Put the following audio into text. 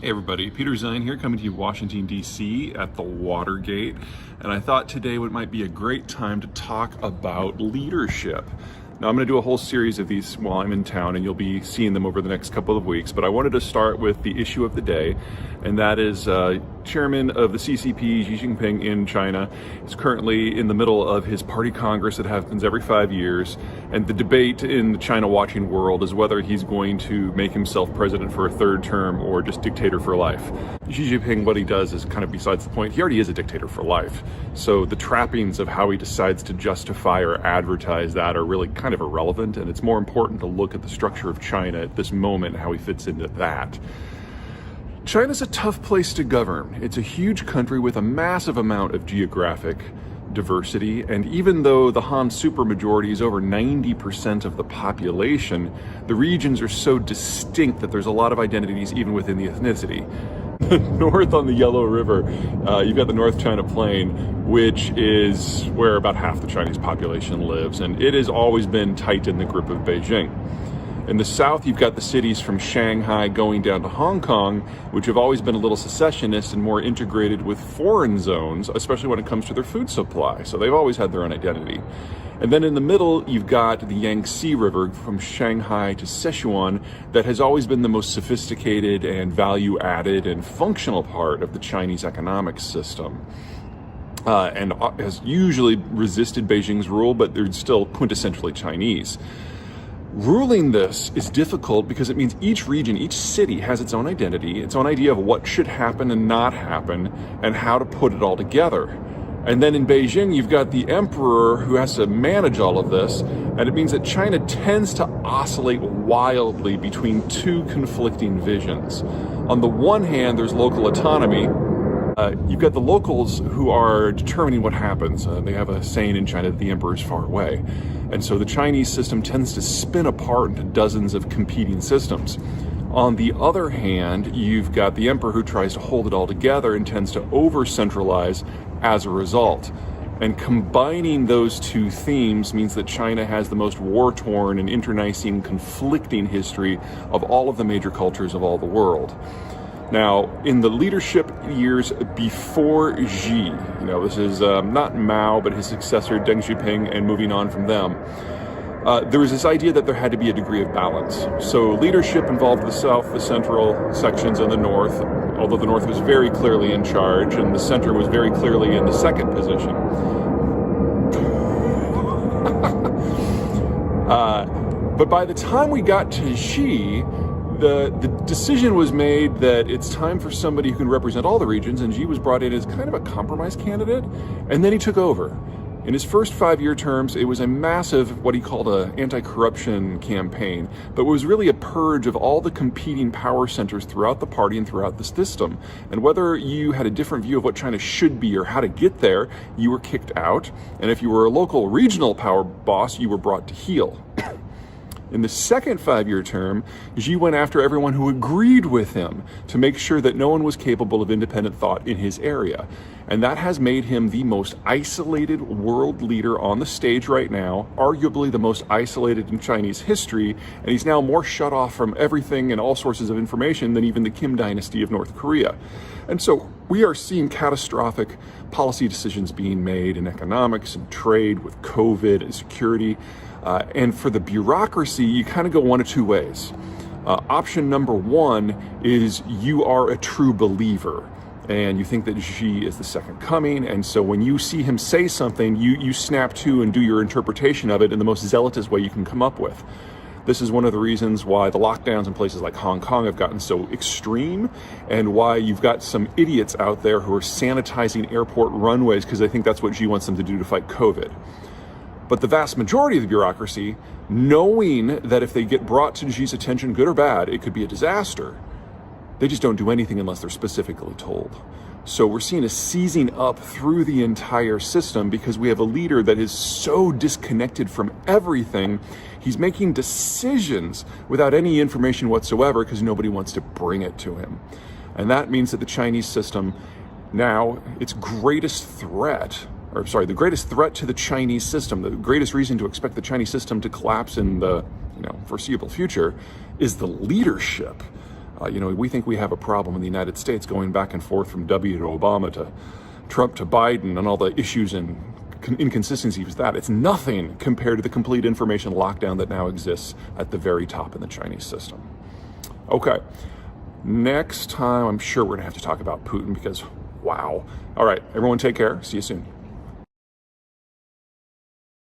Hey everybody, Peter Zeihan here, coming to you Washington, D.C. at the Watergate, and I thought today might be a great time to talk about leadership. Now I'm going to do a whole series of these while I'm in town, and you'll be seeing them over the next couple of weeks, but I wanted to start with the issue of the day, and that is Chairman of the CCP, Xi Jinping in China, is currently in the middle of his party congress that happens every 5 years, and the debate in the China watching world is whether he's going to make himself president for a third term or just dictator for life. Xi Jinping, what he does is kind of besides the point. He already is a dictator for life. So the trappings of how he decides to justify or advertise that are really kind of irrelevant, and it's more important to look at the structure of China at this moment, how he fits into that. China's a tough place to govern. It's a huge country with a massive amount of geographic diversity, and even though the Han supermajority is over 90% of the population, the regions are so distinct that there's a lot of identities even within the ethnicity. North on the Yellow River, you've got the North China Plain, which is where about half the Chinese population lives, and it has always been tight in the grip of Beijing. In the south, you've got the cities from Shanghai going down to Hong Kong, which have always been a little secessionist and more integrated with foreign zones, especially when it comes to their food supply. So they've always had their own identity. And then in the middle, you've got the Yangtze River from Shanghai to Sichuan that has always been the most sophisticated and value-added and functional part of the Chinese economic system. And has usually resisted Beijing's rule, but they're still quintessentially Chinese. Ruling this is difficult because it means each region, each city has its own identity, its own idea of what should happen and not happen, and how to put it all together. And then in Beijing, you've got the emperor who has to manage all of this, and it means that China tends to oscillate wildly between two conflicting visions. On the one hand, there's local autonomy. You've got the locals who are determining what happens. They have a saying in China that the emperor is far away. And so the Chinese system tends to spin apart into dozens of competing systems. On the other hand, you've got the emperor who tries to hold it all together and tends to over-centralize as a result. And combining those two themes means that China has the most war-torn and internecine, conflicting history of all of the major cultures of all the world. Now, in the leadership years before Xi, this is not Mao, but his successor, Deng Xiaoping, and moving on from them, there was this idea that there had to be a degree of balance. So leadership involved the south, the central sections, and the north, although the north was very clearly in charge, and the center was very clearly in the second position. But by the time we got to Xi, the decision was made that it's time for somebody who can represent all the regions, and Xi was brought in as kind of a compromise candidate, and then he took over. In his first 5-year terms, it was a massive, what he called an anti-corruption campaign, but it was really a purge of all the competing power centers throughout the party and throughout the system. And whether you had a different view of what China should be or how to get there, you were kicked out. And if you were a local regional power boss, you were brought to heel. In the second 5-year term, Xi went after everyone who agreed with him to make sure that no one was capable of independent thought in his area. And that has made him the most isolated world leader on the stage right now, arguably the most isolated in Chinese history, and he's now more shut off from everything and all sources of information than even the Kim dynasty of North Korea. And so we are seeing catastrophic policy decisions being made in economics and trade with COVID and security. And for the bureaucracy, you kind of go one of two ways. Option number one is you are a true believer, and you think that Xi is the second coming, and so when you see him say something, you snap to and do your interpretation of it in the most zealotous way you can come up with. This is one of the reasons why the lockdowns in places like Hong Kong have gotten so extreme, and why you've got some idiots out there who are sanitizing airport runways because they think that's what Xi wants them to do to fight COVID. But the vast majority of the bureaucracy, knowing that if they get brought to Xi's attention, good or bad, it could be a disaster, they just don't do anything unless they're specifically told. So we're seeing a seizing up through the entire system because we have a leader that is so disconnected from everything. He's making decisions without any information whatsoever because nobody wants to bring it to him. And that means that the Chinese system now, its greatest threat, the greatest threat to the Chinese system, the greatest reason to expect the Chinese system to collapse in the foreseeable future is the leadership. We think we have a problem in the United States going back and forth from W to Obama to Trump to Biden and all the issues and inconsistencies with that. It's nothing compared to the complete information lockdown that now exists at the very top in the Chinese system. Okay, next time I'm sure we're gonna have to talk about Putin because, wow. All right, everyone take care. See you soon.